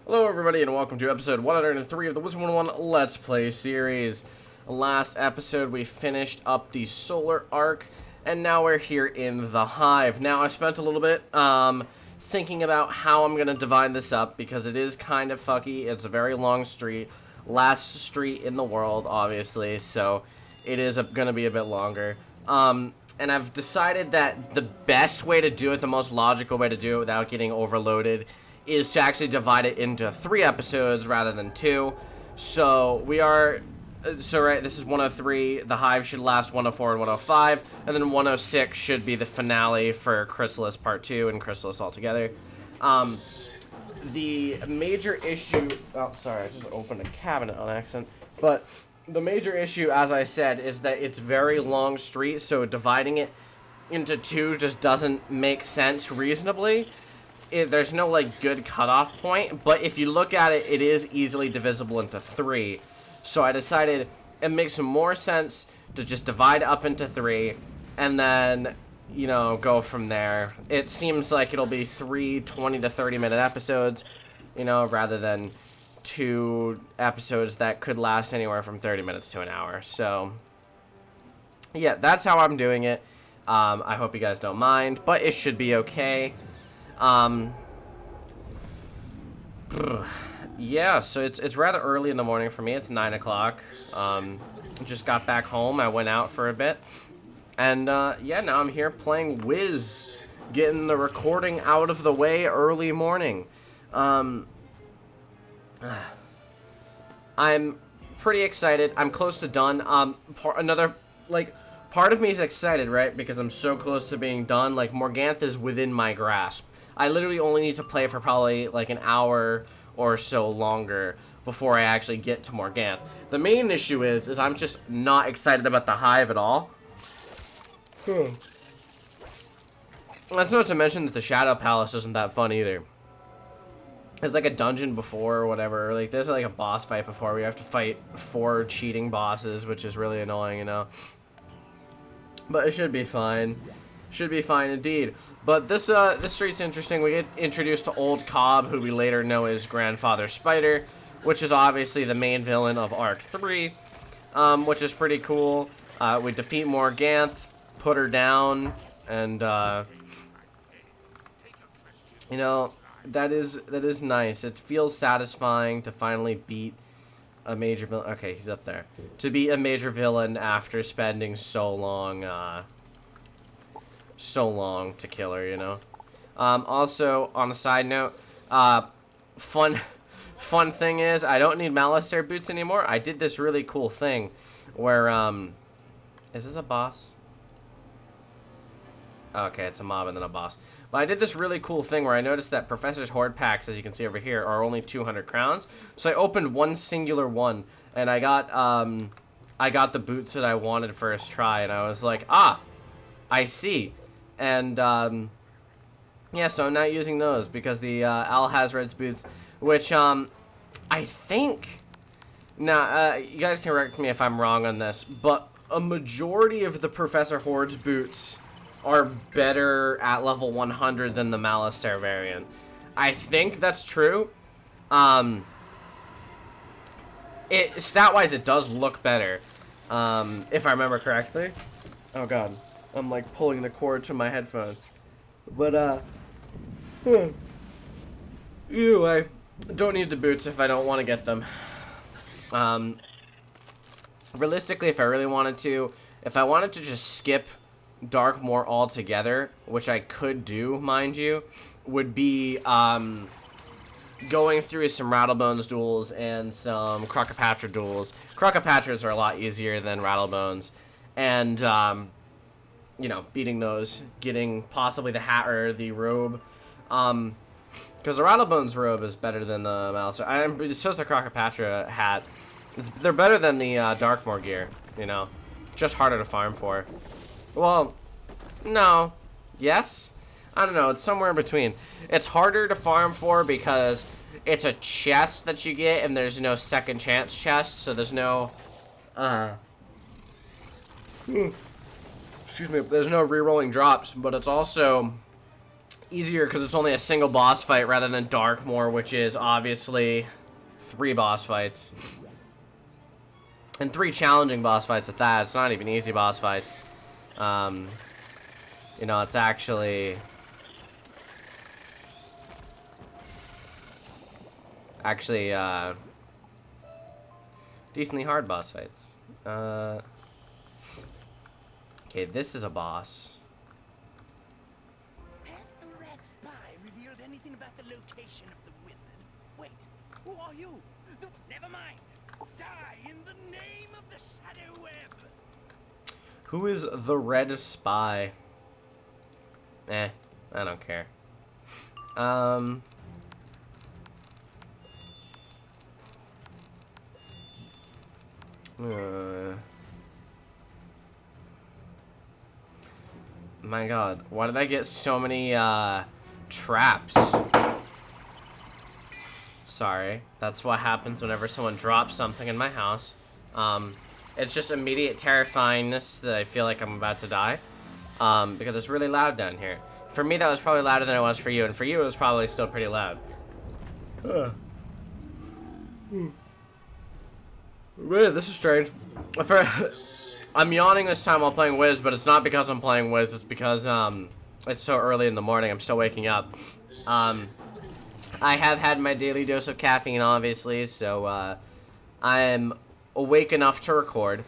Hello everybody and welcome to episode 103 of the Wizard101 Let's Play series. Last episode we finished up the solar arc and now we're here in the hive. Now I spent a little bit thinking about how I'm going to divide this up because it is kind of fucky. It's a very long street. Last street in the world obviously, so it is going to be a bit longer. And I've decided that the best way to do it, the most logical way to do it without getting overloaded, is to actually divide it into 3 episodes rather than 2. So we are, right, this is 103, the Hive should last 104 and 105, and then 106 should be the finale for Chrysalis Part 2 and Chrysalis altogether. The major issue, oh sorry, I just opened a cabinet on accident, but the major issue, as I said, is that it's very long street, so dividing it into 2 just doesn't make sense reasonably. There's no, like, good cutoff point, but if you look at it, it is easily divisible into 3. So I decided it makes more sense to just divide it up into 3, and then, you know, go from there. It seems like it'll be 3 20 to 30 minute episodes, you know, rather than 2 episodes that could last anywhere from 30 minutes to an hour. So, yeah, that's how I'm doing it. I hope you guys don't mind, but it should be okay. Yeah, so it's rather early in the morning for me. It's 9 o'clock. Just got back home. I went out for a bit. And, yeah, now I'm here playing Wiz, getting the recording out of the way early morning. I'm pretty excited. I'm close to done. Part of me is excited, right? Because I'm so close to being done. Like, Morganthe is within my grasp. I literally only need to play for probably, like, an hour or so longer before I actually get to Morganthe. The main issue is I'm just not excited about the Hive at all. That's not to mention that the Shadow Palace isn't that fun either. There's like a dungeon before or whatever. Like there's like a boss fight before. We have to fight 4 cheating bosses, which is really annoying, you know. But it should be fine. Should be fine indeed. But this street's interesting. We get introduced to Old Cobb, who we later know is Grandfather Spider, which is obviously the main villain of Arc 3, which is pretty cool. We defeat Morganthe, put her down, and you know, that is nice. It feels satisfying to finally beat a major villain. Okay, he's up there. To beat a major villain after spending so long to kill her, you know. Also, on a side note, fun thing is, I don't need Malistaire boots anymore. I did this really cool thing where, is this a boss? Okay, it's a mob and then a boss. But I did this really cool thing where I noticed that Professor's Horde packs, as you can see over here, are only 200 crowns. So I opened one singular one, and I got the boots that I wanted first try, and I was like, ah, I see. And, yeah, so I'm not using those because the Al-Hazred's boots, which, I think, now, you guys can correct me if I'm wrong on this, but a majority of the Professor Horde's boots are better at level 100 than the Malistaire variant. I think that's true. Stat-wise, it does look better, if I remember correctly. Oh god, I'm like pulling the cord to my headphones. But anyway, don't need the boots if I don't want to get them. Realistically, if I really wanted to, if I wanted to just skip Darkmoor altogether, which I could do, mind you, would be going through some Rattlebones duels and some Crocopatra duels. Crocopatras are a lot easier than Rattlebones, and you know, beating those, getting possibly the hat or the robe, because the Rattlebones robe is better than the Malistaire. So is the Crocopatra hat. They're better than the Darkmoor gear, you know, just harder to farm for. Well, no. Yes? I don't know. It's somewhere in between. It's harder to farm for because it's a chest that you get and there's no second chance chest, so there's no, excuse me, there's no re-rolling drops, but it's also easier because it's only a single boss fight rather than Darkmoor, which is obviously 3 boss fights. And 3 challenging boss fights at that. It's not even easy boss fights. You know, it's actually decently hard boss fights. Okay, this is a boss. Has the red spy revealed anything about the location of the wizard? Wait, who are you? Never mind. Die in the name of the shadow web. Who is the red spy? I don't care. My god, why did I get so many traps? Sorry, that's what happens whenever someone drops something in my house. It's just immediate terrifyingness that I feel like I'm about to die, because it's really loud down here. For me, that was probably louder than it was for you, and for you, it was probably still pretty loud. Really, this is strange. I'm yawning this time while playing Wiz, but it's not because I'm playing Wiz. It's because it's so early in the morning. I'm still waking up. I have had my daily dose of caffeine, obviously, so I am awake enough to record.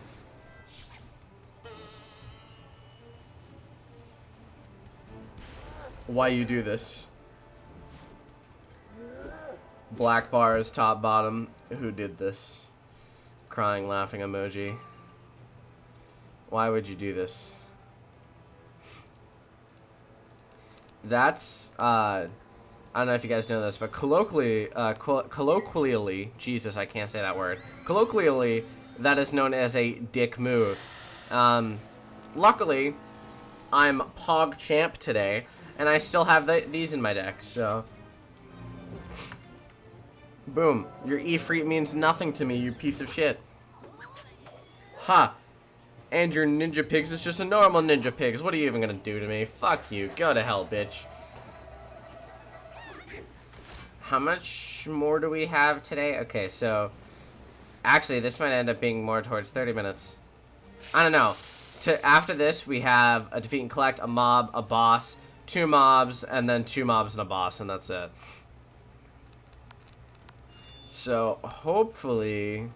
Why you do this? Black bars, top, bottom. Who did this? Crying, laughing emoji. Why would you do this? That's, I don't know if you guys know this, but colloquially, Jesus, I can't say that word. Colloquially, that is known as a dick move. Luckily, I'm Pog Champ today, and I still have these in my deck, so. Boom. Your Ifrit means nothing to me, you piece of shit. Ha! And your Ninja Pigs is just a normal Ninja Pigs. What are you even gonna do to me? Fuck you. Go to hell, bitch. How much more do we have today? Okay, so actually this might end up being more towards 30 minutes. I don't know. After this, we have a defeat and collect, a mob, a boss, 2 mobs, and then 2 mobs and a boss, and that's it. So hopefully,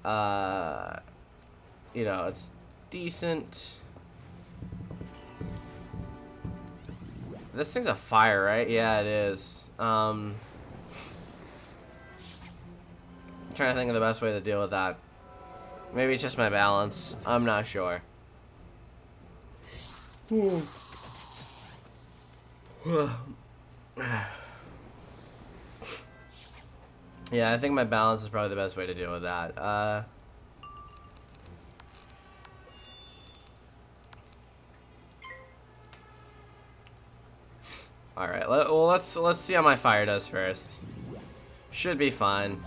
you know, it's decent. This thing's a fire, right? Yeah, it is. I'm trying to think of the best way to deal with that. Maybe it's just my balance. I'm not sure. Yeah, I think my balance is probably the best way to deal with that. All right. Well, let's see how my fire does first. Should be fine.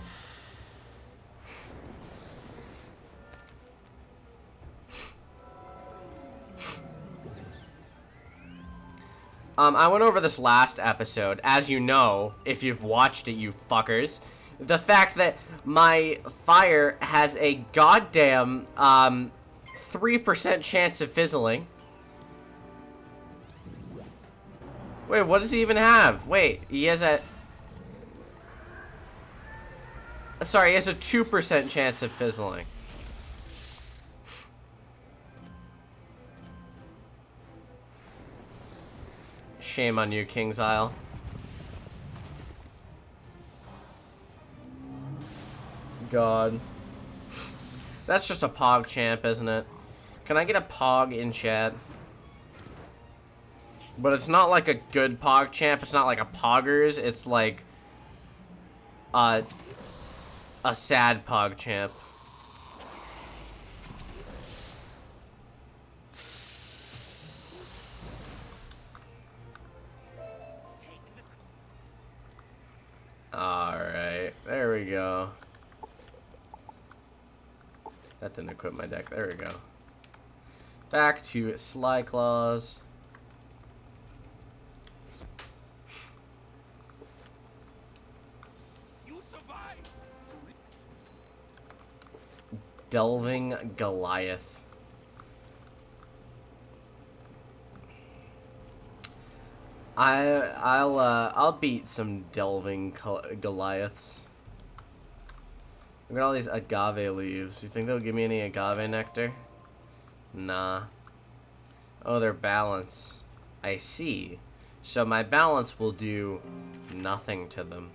I went over this last episode, as you know, if you've watched it, you fuckers. The fact that my fire has a goddamn 3% chance of fizzling. Wait, what does he even have? Wait, he has a... Sorry, he has a 2% chance of fizzling. Shame on you, King's Isle. God. That's just a Pog champ, isn't it? Can I get a Pog in chat? But it's not like a good Pog champ. It's not like a Poggers. It's like a sad Pog champ. Alright, there we go. That didn't equip my deck. There we go. Back to Sly Claws. You survived. Delving Goliath. I'll beat some delving Goliaths. Look at all these agave leaves. You think they'll give me any agave nectar? Nah. Oh, they're balance. I see. So my balance will do nothing to them.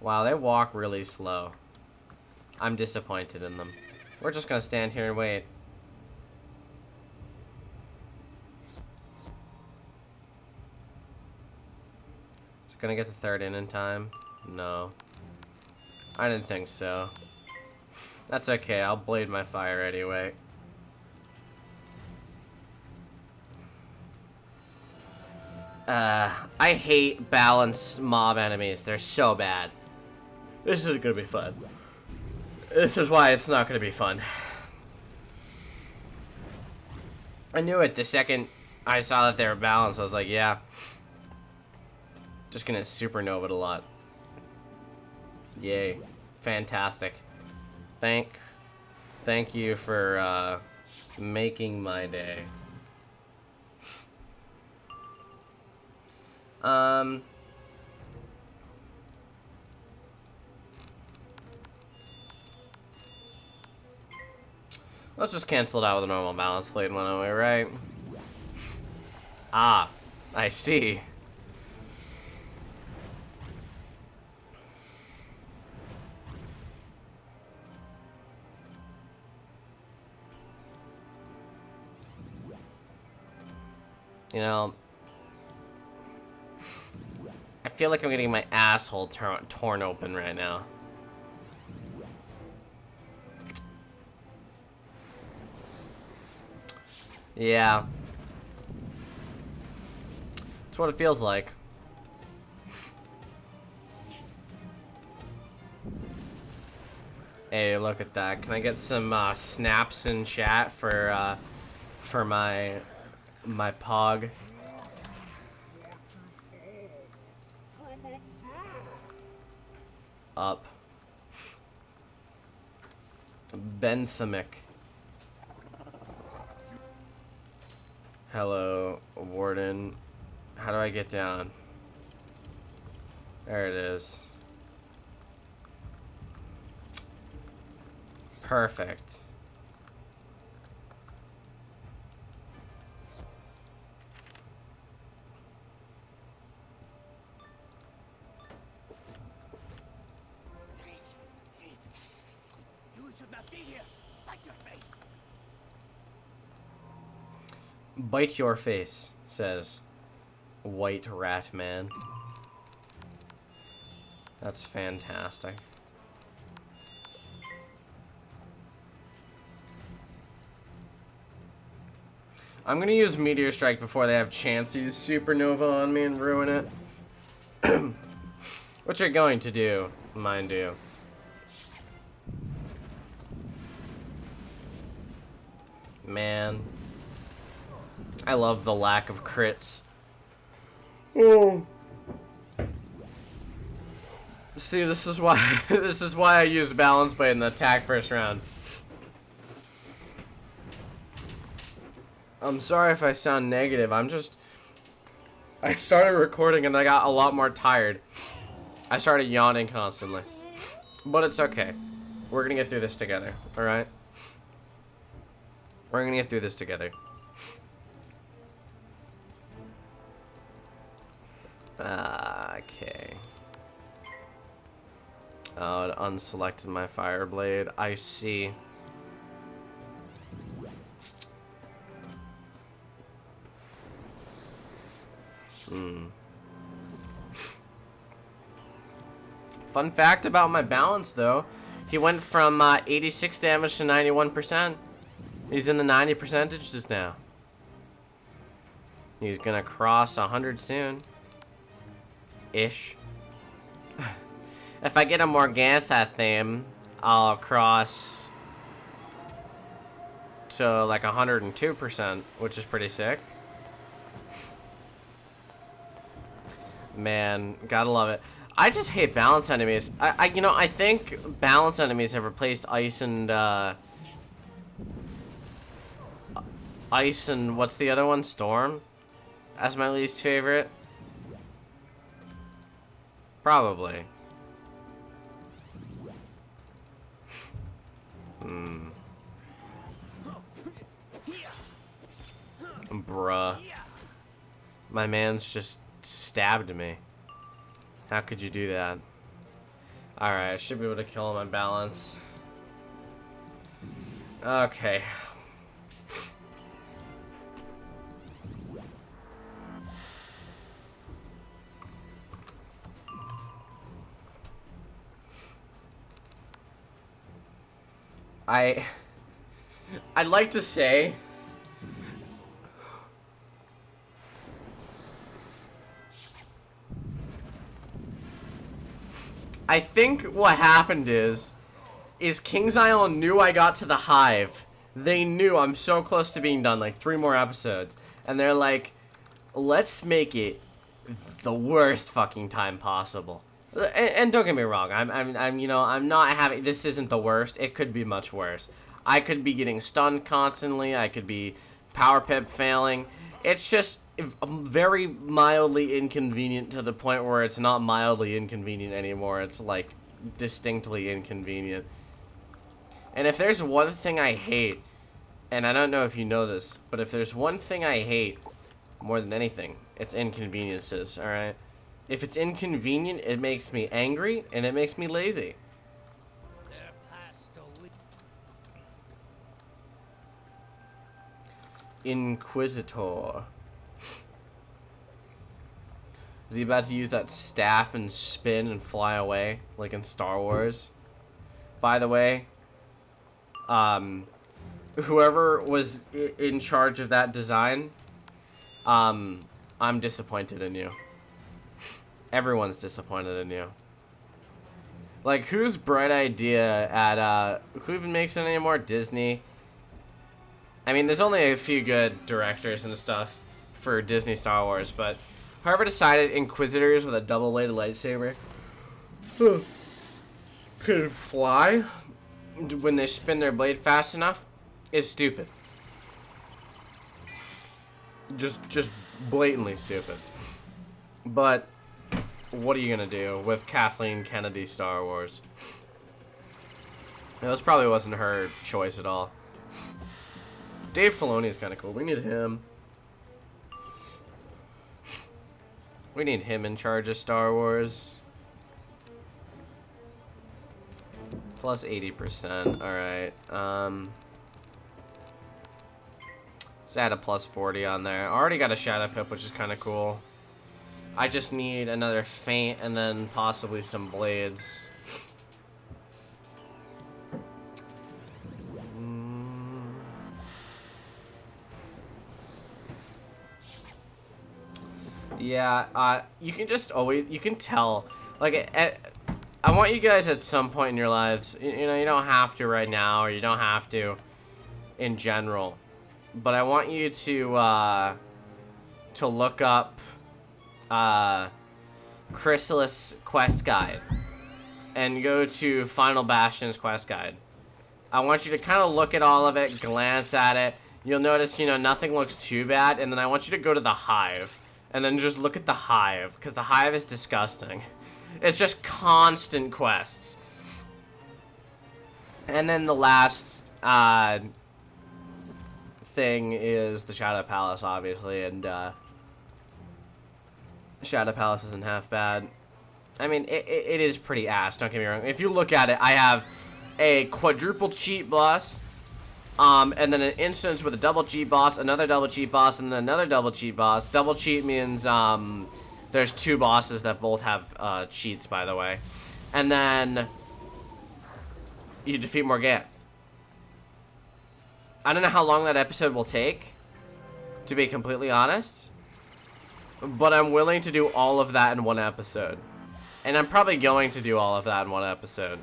Wow, they walk really slow. I'm disappointed in them. We're just gonna stand here and wait. Is it gonna get the third in time? No. I didn't think so. That's okay, I'll blade my fire anyway. I hate balanced mob enemies. They're so bad. This isn't gonna be fun. This is why it's not gonna be fun. I knew it the second I saw that they were balanced. I was like, yeah. Just gonna supernova it a lot. Yay. Fantastic. Thank you for making my day. Let's just cancel it out with a normal balance blade, why don't we, right? Ah, I see. You know, I feel like I'm getting my asshole torn open right now. Yeah. That's what it feels like. Hey, look at that. Can I get some snaps in chat for my pog? Up. Benthamic. Hello, Warden. How do I get down? There it is. Perfect. You should not be here. Bite your face. Bite your face, says White Rat Man. That's fantastic. I'm gonna use Meteor Strike before they have a chance to use Supernova on me and ruin it. What you're going to do, mind you. Man. I love the lack of crits. Oh. See, this is why I used Balance Blade in the attack first round. I'm sorry if I sound negative. I started recording and I got a lot more tired. I started yawning constantly. But it's okay. We're gonna get through this together, alright? We're gonna get through this together. Okay. Oh, it unselected my fire blade. I see. Fun fact about my balance, though. He went from 86 damage to 91%. He's in the 90 percentages now. He's gonna cross 100 soon. Ish. If I get a Morganthe theme, I'll cross to like 102%, which is pretty sick. Man, gotta love it. I just hate balance enemies. You know, I think balance enemies have replaced ice and what's the other one? Storm? As my least favorite? Probably. Bruh. My man's just stabbed me. How could you do that? Alright, I should be able to kill him on balance. Okay. I'd like to say I think what happened is King's Island knew I got to the hive. They knew I'm so close to being done, like 3 more episodes, and they're like, let's make it the worst fucking time possible. And don't get me wrong, I'm you know, I'm not having, this isn't the worst. It could be much worse. I could be getting stunned constantly. I could be power pip failing. It's just very mildly inconvenient to the point where it's not mildly inconvenient anymore. It's like distinctly inconvenient. And if there's one thing I hate, and I don't know if you know this, but if there's one thing I hate more than anything, it's inconveniences, alright? If it's inconvenient, it makes me angry, and it makes me lazy. Inquisitor. Is he about to use that staff and spin and fly away, like in Star Wars? By the way, whoever was in charge of that design, I'm disappointed in you. Everyone's disappointed in you. Like, whose bright idea at, who even makes it anymore? Disney? I mean, there's only a few good directors and stuff for Disney Star Wars, but whoever decided Inquisitors with a double-bladed lightsaber could fly when they spin their blade fast enough is stupid. Just blatantly stupid. But what are you gonna do with Kathleen Kennedy Star Wars? This probably wasn't her choice at all. Dave Filoni is kind of cool. We need him. We need him in charge of Star Wars. Plus 80%. Alright. Let's add a plus 40 on there. I already got a Shadow Pip, which is kind of cool. I just need another feint and then possibly some blades. Yeah, you can just always, you can tell, like, I want you guys at some point in your lives, you know, you don't have to right now, or you don't have to in general, but I want you to look up, Chrysalis quest guide, and go to Final Bastion's quest guide. I want you to kind of look at all of it, glance at it, you'll notice, you know, nothing looks too bad, and then I want you to go to the hive. And then just look at the hive, because the hive is disgusting. It's just constant quests. And then the last thing is the Shadow Palace, obviously, and Shadow Palace isn't half bad. I mean, it is pretty ass, don't get me wrong. If you look at it, I have a quadruple cheat boss, and then an instance with a double cheat boss, another double cheat boss, and then another double cheat boss. Double cheat means there's 2 bosses that both have cheats, by the way. And then you defeat Morganthe. I don't know how long that episode will take, to be completely honest. But I'm willing to do all of that in one episode. And I'm probably going to do all of that in one episode.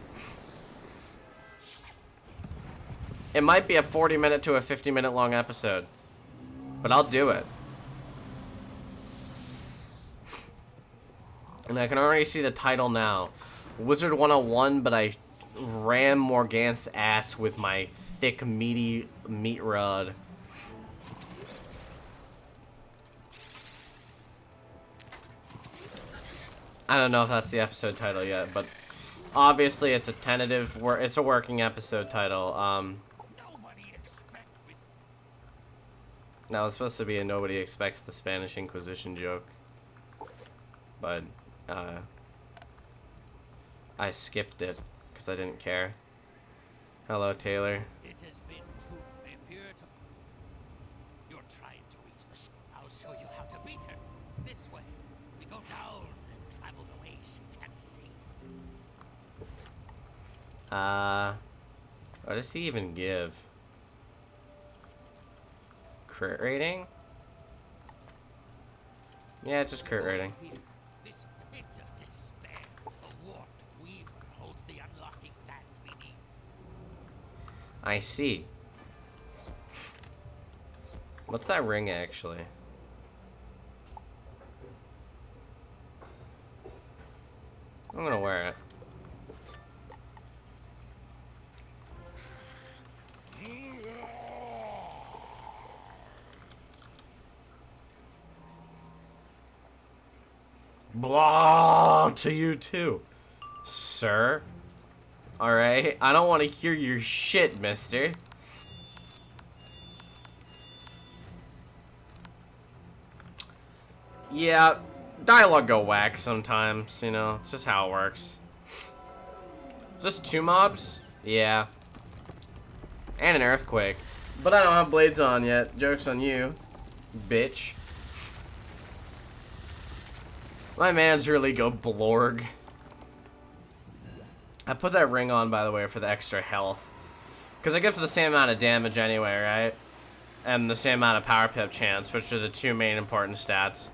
It might be a 40-minute to a 50-minute long episode, but I'll do it. And I can already see the title now. Wizard101, but I ram Morganthe's ass with my thick, meaty meat rod. I don't know if that's the episode title yet, but obviously it's a tentative, it's a working episode title. Now it's supposed to be a nobody expects the Spanish Inquisition joke, but I skipped it because I didn't care. Hello, Taylor. It has been too appear to. You're trying to reach the I'll show you how to beat her. This way. We go down and travel the way she can't see. What does he even give? Crit rating? Yeah, just crit rating. This pit of despair, a warped weaver holds the unlocking that we need. I see. What's that ring actually? I'm gonna wear it. Blah to you too, sir. Alright, I don't want to hear your shit, mister. Yeah, dialogue go whack sometimes, you know, it's just how it works. Just 2 mobs? Yeah. And an earthquake. But I don't have blades on yet. Joke's on you, bitch. My man's really go blorg. I put that ring on, by the way, for the extra health. Because it gives the same amount of damage anyway, right? And the same amount of power pip chance, which are the 2 main important stats.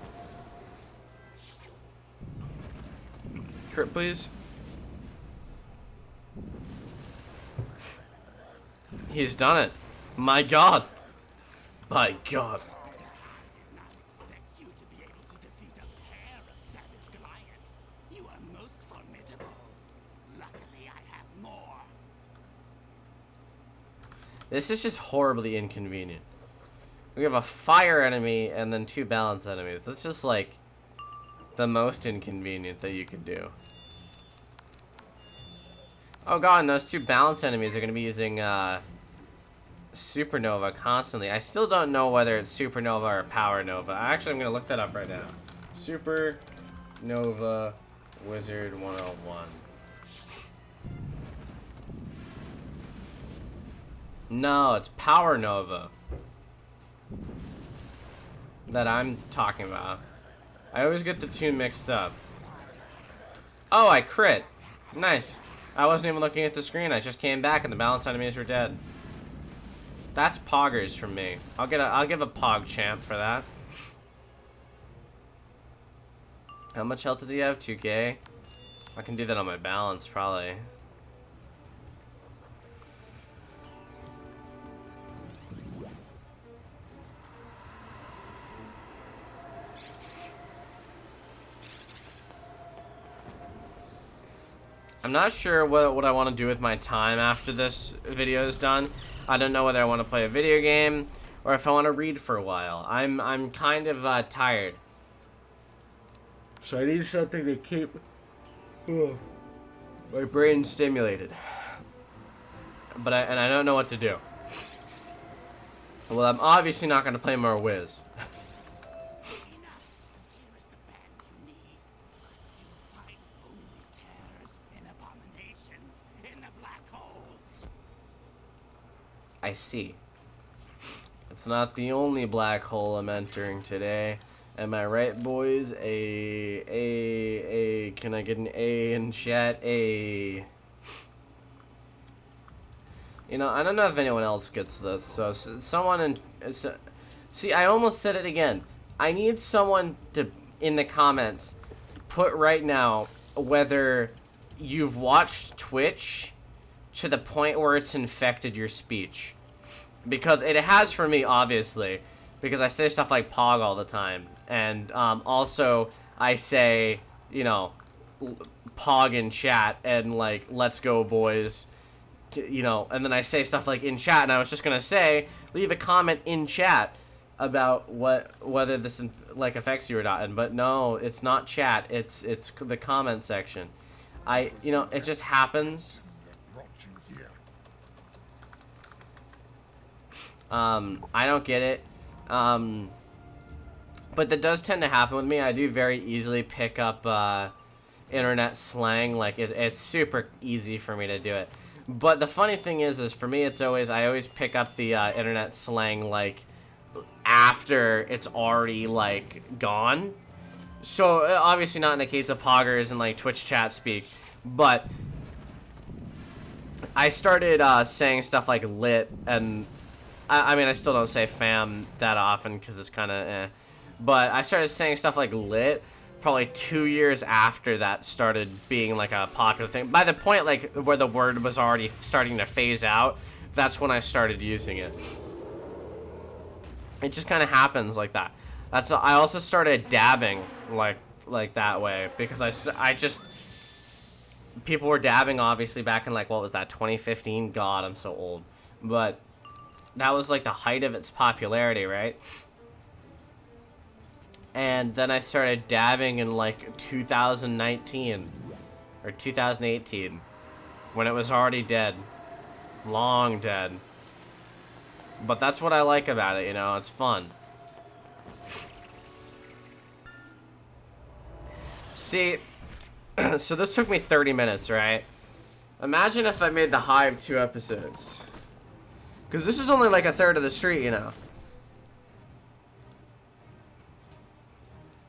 Crit, please. He's done it. My god. My god. This is just horribly inconvenient. We have a fire enemy and then 2 balance enemies. That's just like the most inconvenient that you could do. Oh god, and those 2 balance enemies are going to be using Supernova constantly. I still don't know whether it's Supernova or Power Nova. Actually, I'm going to look that up right now. Supernova Wizard 101. No, it's Power Nova that I'm talking about. I always get the 2 mixed up. Oh, I crit. Nice. I wasn't even looking at the screen. I just came back and the balance enemies were dead. That's poggers from me. I'll give a pog champ for that. How much health does he have? 2k? I can do that on my balance probably. I'm not sure what I want to do with my time after this video is done. I don't know whether I want to play a video game or if I want to read for a while. I'm kind of tired, so I need something to keep my brain stimulated. But I don't know what to do. Well, I'm obviously not going to play more Wiz. I see. It's not the only black hole I'm entering today. Am I right, boys? Can I get an A in chat? A. You know, I don't know if anyone else gets this. So someone in. See, I almost said it again. I need someone to, in the comments, put right now whether you've watched Twitch to the point where it's infected your speech. Because it has for me, obviously. Because I say stuff like pog all the time. And also, I say, you know, pog in chat and like, let's go boys, you know, and then I say stuff like in chat, and I was just gonna say, leave a comment in chat about whether this like affects you or not, but no, it's not chat, it's the comment section. You know, it just happens. I don't get it. But that does tend to happen with me. I do very easily pick up internet slang. Like it's super easy for me to do it. But the funny thing is for me, it's always I always pick up the internet slang like after it's already like gone. So obviously not in the case of poggers and like Twitch chat speak, but I started saying stuff like lit, and I mean I still don't say fam that often because it's kind of eh. But I started saying stuff like lit probably 2 years after that started being like a popular thing. By the point like where the word was already starting to phase out, that's when I started using it. It just kind of happens like that. I also started dabbing like that way because I just people were dabbing obviously back in like what was that 2015? God, I'm so old. But that was like the height of its popularity, right? And then I started dabbing in like 2019 or 2018 when it was already dead. Long dead. But that's what I like about it, you know, it's fun. See, so this took me 30 minutes, right? Imagine if I made the Hive 2 episodes. Because this is only like a third of the street, you know.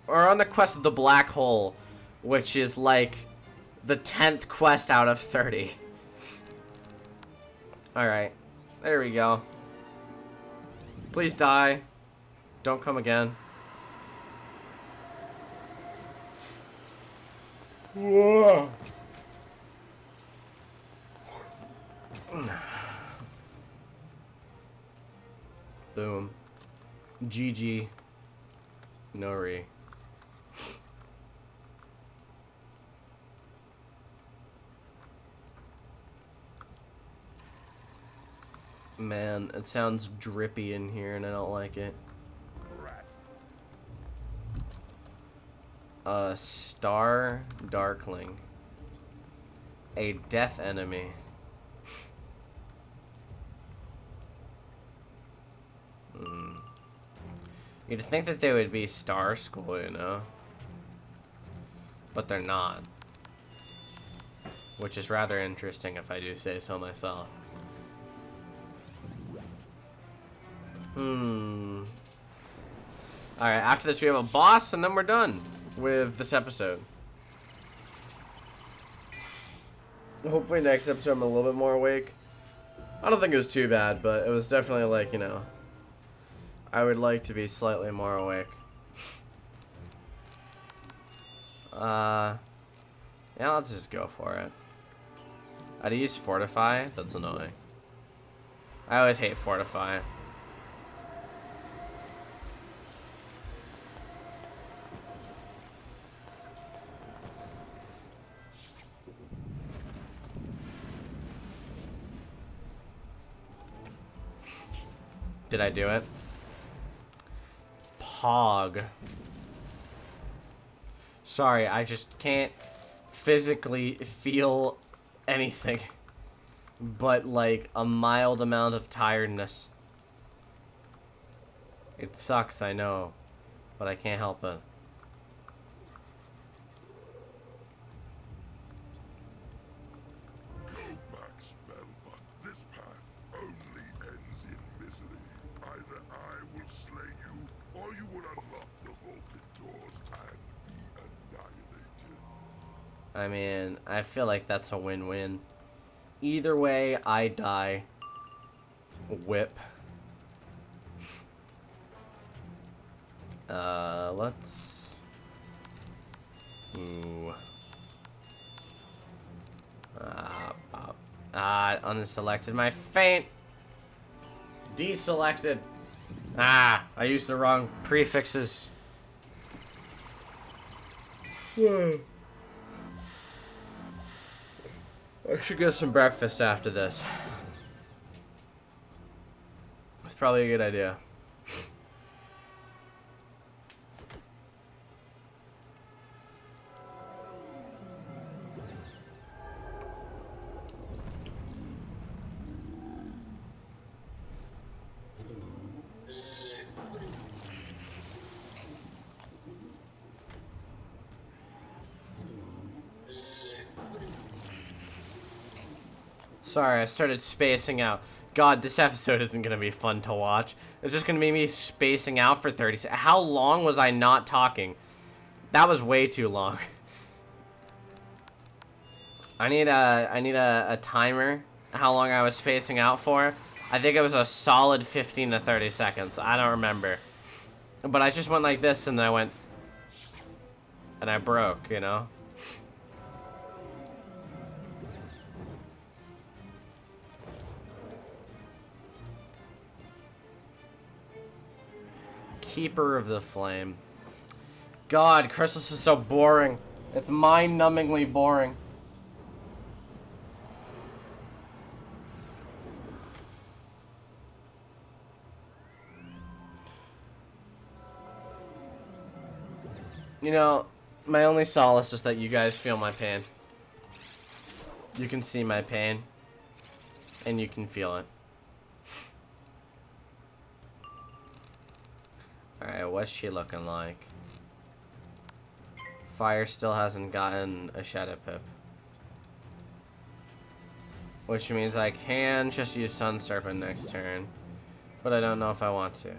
Or on the quest of the black hole, which is like the 10th quest out of 30. Alright, there we go. Please die. Don't come again. Whoa. Boom. GG. Nori. Man, it sounds drippy in here and I don't like it. A star darkling. A death enemy. You'd think that they would be Star School, you know? But they're not. Which is rather interesting if I do say so myself. Alright, after this we have a boss and then we're done with this episode. Hopefully next episode I'm a little bit more awake. I don't think it was too bad, but it was definitely like, you know, I would like to be slightly more awake. Yeah, let's just go for it. I'd use Fortify? That's annoying. I always hate Fortify. Did I do it? Pog. Sorry, I just can't physically feel anything but like a mild amount of tiredness. It sucks, I know, but I can't help it. I mean, I feel like that's a win-win. Either way, I die. Whip. Let's... Ooh. Unselected my feint. Deselected. I used the wrong prefixes. I should get some breakfast after this. It's probably a good idea. Sorry, I started spacing out. God, this episode isn't going to be fun to watch. It's just going to be me spacing out for 30 seconds. How long was I not talking? That was way too long. I need a timer. How long I was spacing out for. I think it was a solid 15 to 30 seconds. I don't remember. But I just went like this and then I went... And I broke, you know? Keeper of the Flame. God, khrysalis is so boring. It's mind-numbingly boring. You know, my only solace is that you guys feel my pain. You can see my pain. And you can feel it. Alright, what's she looking like? Fire still hasn't gotten a Shadow Pip. Which means I can just use Sun Serpent next turn. But I don't know if I want to.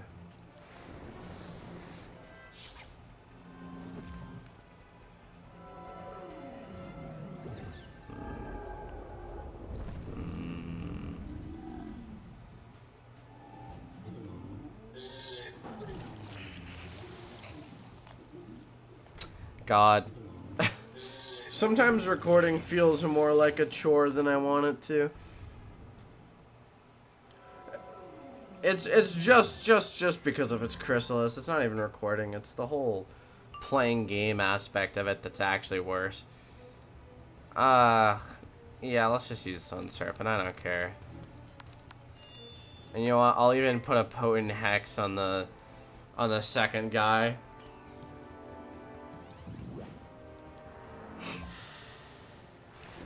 God. Sometimes recording feels more like a chore than I want it to. It's just because of its khrysalis. It's not even recording. It's the whole playing game aspect of it that's actually worse. Yeah, let's just use Sun Serpent. I don't care. And you know what? I'll even put a potent hex on the second guy.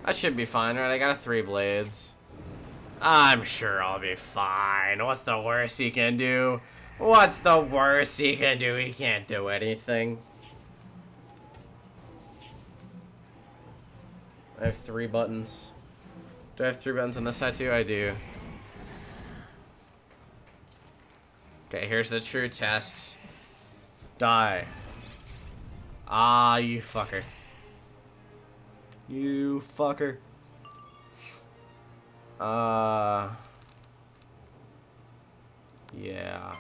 I should be fine, right? I got 3 blades. I'm sure I'll be fine. What's the worst he can do? What's the worst he can do? He can't do anything. I have 3 buttons. Do I have 3 buttons on this side too? I do. Okay, here's the true test. Die. Ah, you fucker. You fucker. Yeah.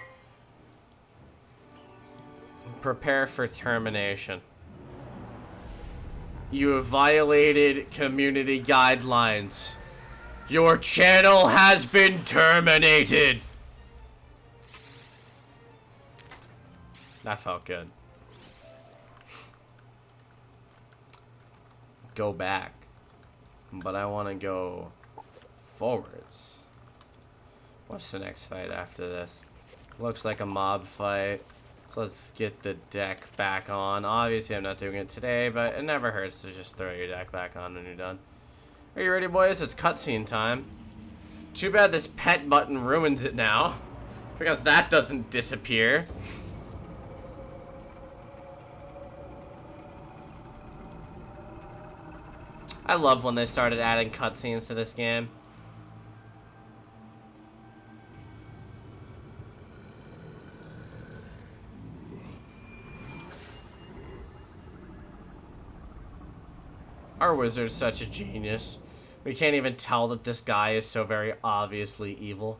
Prepare for termination. You have violated community guidelines. Your channel has been terminated. That felt good. Go back. But I want to go forwards. What's the next fight after this? Looks like a mob fight. So let's get the deck back on. Obviously I'm not doing it today, but it never hurts to just throw your deck back on when you're done. Are you ready, boys? It's cutscene time. Too bad this pet button ruins it now, because that doesn't disappear. I love when they started adding cutscenes to this game. Our wizard's such a genius. We can't even tell that this guy is so very obviously evil.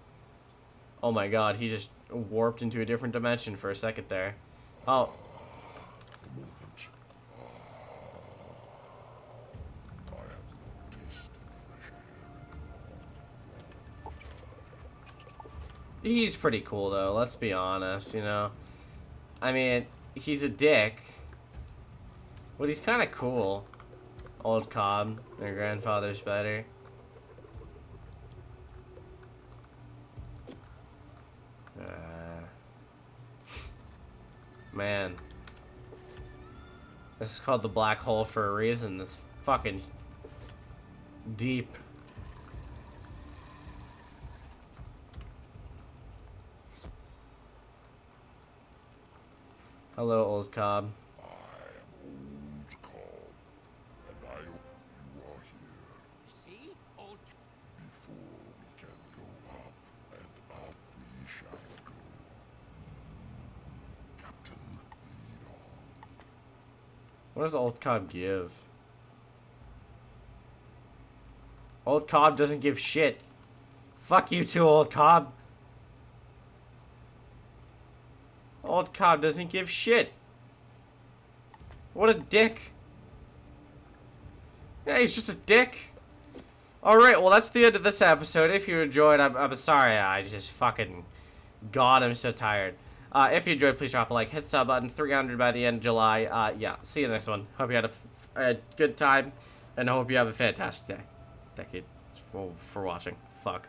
Oh my god, he just warped into a different dimension for a second there. Oh. He's pretty cool, though. Let's be honest, you know. I mean, he's a dick. But he's kind of cool. Old Cobb, their grandfather's better. Man. This is called the black hole for a reason. This fucking deep. Hello, Old Cobb. I am Old Cobb, and I hope you are here. You see, old. Before we can go up, and up we shall go. Captain, lead on. What does Old Cobb give? Old Cobb doesn't give shit. Fuck you too, Old Cobb. Old Cobb doesn't give shit. What a dick. Yeah, he's just a dick. Alright, well, that's the end of this episode. If you enjoyed, I'm sorry. I just fucking... God, I'm so tired. If you enjoyed, please drop a like. Hit the sub button. 300 by the end of July. Yeah, see you in the next one. Hope you had a good time. And I hope you have a fantastic day. Thank you for watching. Fuck.